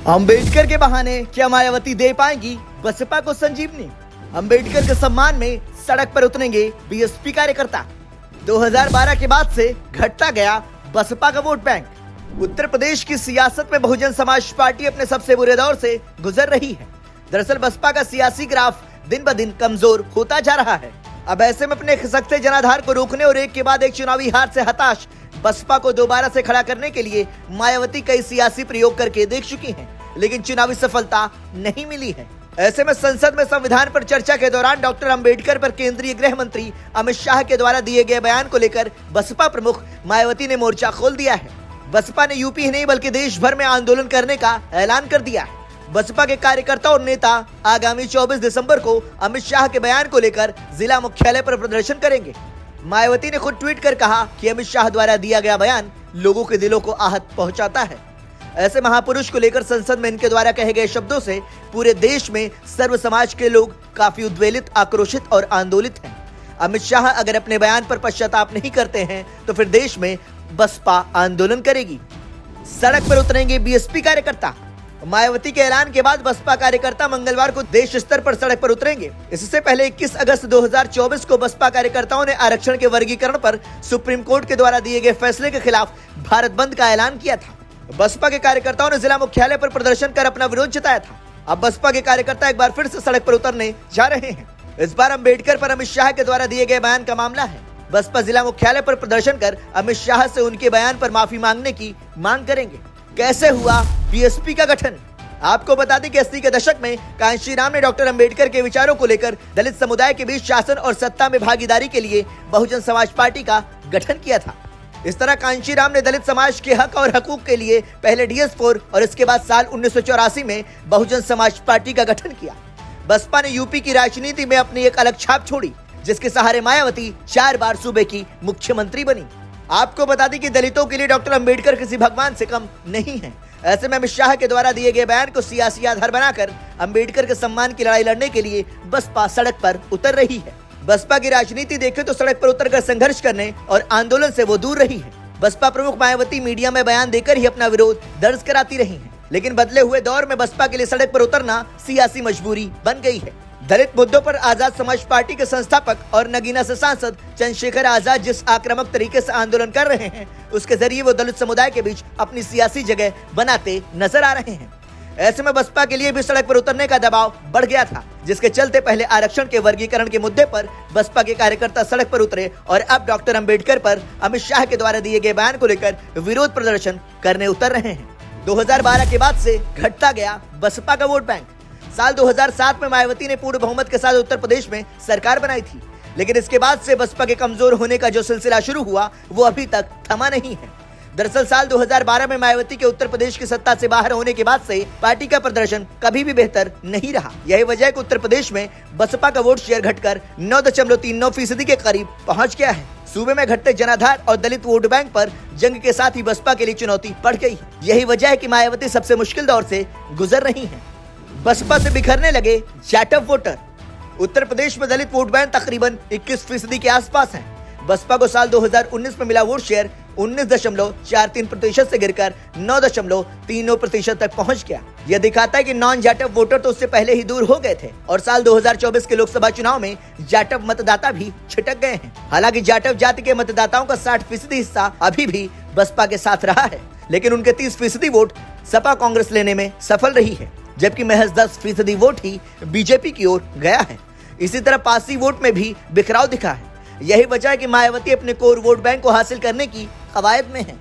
अंबेडकर के बहाने क्या मायावती दे पाएंगी बसपा को संजीवनी? अंबेडकर के सम्मान में सड़क पर उतरेंगे बीएसपी कार्यकर्ता। 2012 के बाद से घटता गया बसपा का वोट बैंक। उत्तर प्रदेश की सियासत में बहुजन समाज पार्टी अपने सबसे बुरे दौर से गुजर रही है। दरअसल बसपा का सियासी ग्राफ दिन ब दिन कमजोर होता जा रहा है। अब ऐसे में अपने खिसकते जनाधार को रोकने और एक के बाद एक चुनावी हार से हताश बसपा को दोबारा से खड़ा करने के लिए मायावती कई सियासी प्रयोग करके देख चुकी हैं, लेकिन चुनावी सफलता नहीं मिली है। ऐसे में संसद में संविधान पर चर्चा के दौरान डॉक्टर अंबेडकर पर केंद्रीय गृह मंत्री अमित शाह के द्वारा दिए गए बयान को लेकर बसपा प्रमुख मायावती ने मोर्चा खोल दिया है। बसपा ने यूपी ही नहीं बल्कि देश भर में आंदोलन करने का ऐलान कर दिया है। बसपा के कार्यकर्ता और नेता आगामी 24 दिसंबर को अमित शाह के बयान को लेकर जिला मुख्यालय पर प्रदर्शन करेंगे। मायावती ने खुद ट्वीट कर कहा कि अमित शाह द्वारा दिया गया बयान लोगों के दिलों को आहत पहुंचाता है। ऐसे महापुरुष को लेकर संसद में इनके द्वारा कहे गए शब्दों से पूरे देश में सर्व समाज के लोग काफी उद्वेलित, आक्रोशित और आंदोलित हैं। अमित शाह अगर अपने बयान पर पश्चाताप नहीं करते हैं तो फिर देश में बसपा आंदोलन करेगी। सड़क पर उतरेंगे बीएसपी कार्यकर्ता। मायावती के ऐलान के बाद बसपा कार्यकर्ता मंगलवार को देश स्तर पर सड़क पर उतरेंगे। इससे पहले 21 अगस्त 2024 को बसपा कार्यकर्ताओं ने आरक्षण के वर्गीकरण पर सुप्रीम कोर्ट के द्वारा दिए गए फैसले के खिलाफ भारत बंद का ऐलान किया था। बसपा के कार्यकर्ताओं ने जिला मुख्यालय पर प्रदर्शन कर अपना विरोध जताया था। अब बसपा के कार्यकर्ता एक बार फिर से सड़क पर उतरने जा रहे हैं। इस बार अम्बेडकर पर अमित शाह के द्वारा दिए गए बयान का मामला है। बसपा जिला मुख्यालय पर प्रदर्शन कर अमित शाह से उनके बयान पर माफी मांगने की मांग करेंगे। कैसे हुआ बीएसपी का गठन? आपको बता दें कि 80 के दशक में कांशी राम ने डॉक्टर अंबेडकर के विचारों को लेकर दलित समुदाय के बीच शासन और सत्ता में भागीदारी के लिए बहुजन समाज पार्टी का गठन किया था। इस तरह कांशी राम ने दलित समाज के हक और हकूक के लिए पहले DS4 और इसके बाद साल 1984 में बहुजन समाज पार्टी का गठन किया। बसपा ने यूपी की राजनीति में अपनी एक अलग छाप छोड़ी, जिसके सहारे मायावती 4 बार सूबे की मुख्यमंत्री बनी। आपको बता दें कि दलितों के लिए डॉक्टर अंबेडकर किसी भगवान से कम नहीं है। ऐसे में अमित शाह के द्वारा दिए गए बयान को सियासी आधार बनाकर अंबेडकर के सम्मान की लड़ाई लड़ने के लिए बसपा सड़क पर उतर रही है। बसपा की राजनीति देखें तो सड़क पर उतरकर संघर्ष करने और आंदोलन से वो दूर रही है। बसपा प्रमुख मायावती मीडिया में बयान देकर ही अपना विरोध दर्ज कराती रही है, लेकिन बदले हुए दौर में बसपा के लिए सड़क पर उतरना सियासी मजबूरी बन गई है। दलित मुद्दों पर आजाद समाज पार्टी के संस्थापक और नगीना से सांसद चंद्रशेखर आजाद जिस आक्रामक तरीके से आंदोलन कर रहे हैं, उसके जरिए वो दलित समुदाय के बीच अपनी सियासी जगह बनाते नजर आ रहे हैं। ऐसे में बसपा के लिए भी सड़क पर उतरने का दबाव बढ़ गया था, जिसके चलते पहले आरक्षण के वर्गीकरण के मुद्दे पर बसपा के कार्यकर्ता सड़क पर उतरे और अब डॉक्टर अंबेडकर पर अमित शाह के द्वारा दिए गए बयान को लेकर विरोध प्रदर्शन करने उतर रहे हैं। 2012 के बाद से घटता गया बसपा का वोट बैंक। साल 2007 में मायावती ने पूर्ण बहुमत के साथ उत्तर प्रदेश में सरकार बनाई थी, लेकिन इसके बाद से बसपा के कमजोर होने का जो सिलसिला शुरू हुआ वो अभी तक थमा नहीं है। दरअसल साल 2012 में मायावती के उत्तर प्रदेश की सत्ता से बाहर होने के बाद से पार्टी का प्रदर्शन कभी भी बेहतर नहीं रहा। यही वजह है कि उत्तर प्रदेश में बसपा का वोट शेयर घटकर 9.39% के करीब पहुंच गया है। सूबे में घटते जनाधार और दलित वोट बैंक पर जंग के साथ ही बसपा के लिए चुनौती बढ़ गई है। यही वजह है कि मायावती सबसे मुश्किल दौर से गुजर रही है। बसपा से बिखरने लगे जाटव वोटर। उत्तर प्रदेश में दलित वोट बैंक तकरीबन 21% के आसपास है। बसपा को साल 2019 में मिला वोट शेयर 19.43% से गिरकर 9.30% तक पहुंच गया। यह दिखाता है कि नॉन जाटव वोटर तो उससे पहले ही दूर हो गए थे और साल 2024 के लोकसभा चुनाव में जाटव मतदाता भी छिटक गए हैं। हालांकि जाटव जाति के मतदाताओं का 60% हिस्सा अभी भी बसपा के साथ रहा है, लेकिन उनके 30% वोट सपा कांग्रेस लेने में सफल रही है, जबकि महज 10% वोट ही बीजेपी की ओर गया है। इसी तरह पारसी वोट में भी बिखराव दिखा है। यही वजह है कि मायावती अपने कोर वोट बैंक को हासिल करने की कवायद में है।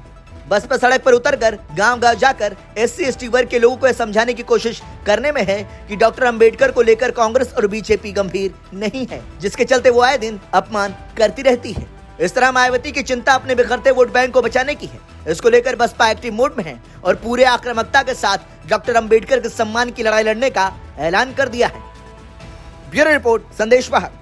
बसपा सड़क पर उतरकर गांव-गांव जाकर SC/ST वर्ग के लोगों को यह समझाने की कोशिश करने में है कि डॉक्टर अंबेडकर को लेकर कांग्रेस और बीजेपी गंभीर नहीं है, जिसके चलते वो आए दिन अपमान करती रहती है। इस तरह मायावती की चिंता अपने बिखरते वोट बैंक को बचाने की है। इसको लेकर बसपा एक्टिव मोड में है और पूरे आक्रामकता के साथ डॉक्टर अंबेडकर के सम्मान की लड़ाई लड़ने का ऐलान कर दिया है। ब्यूरो रिपोर्ट, संदेश वाहक।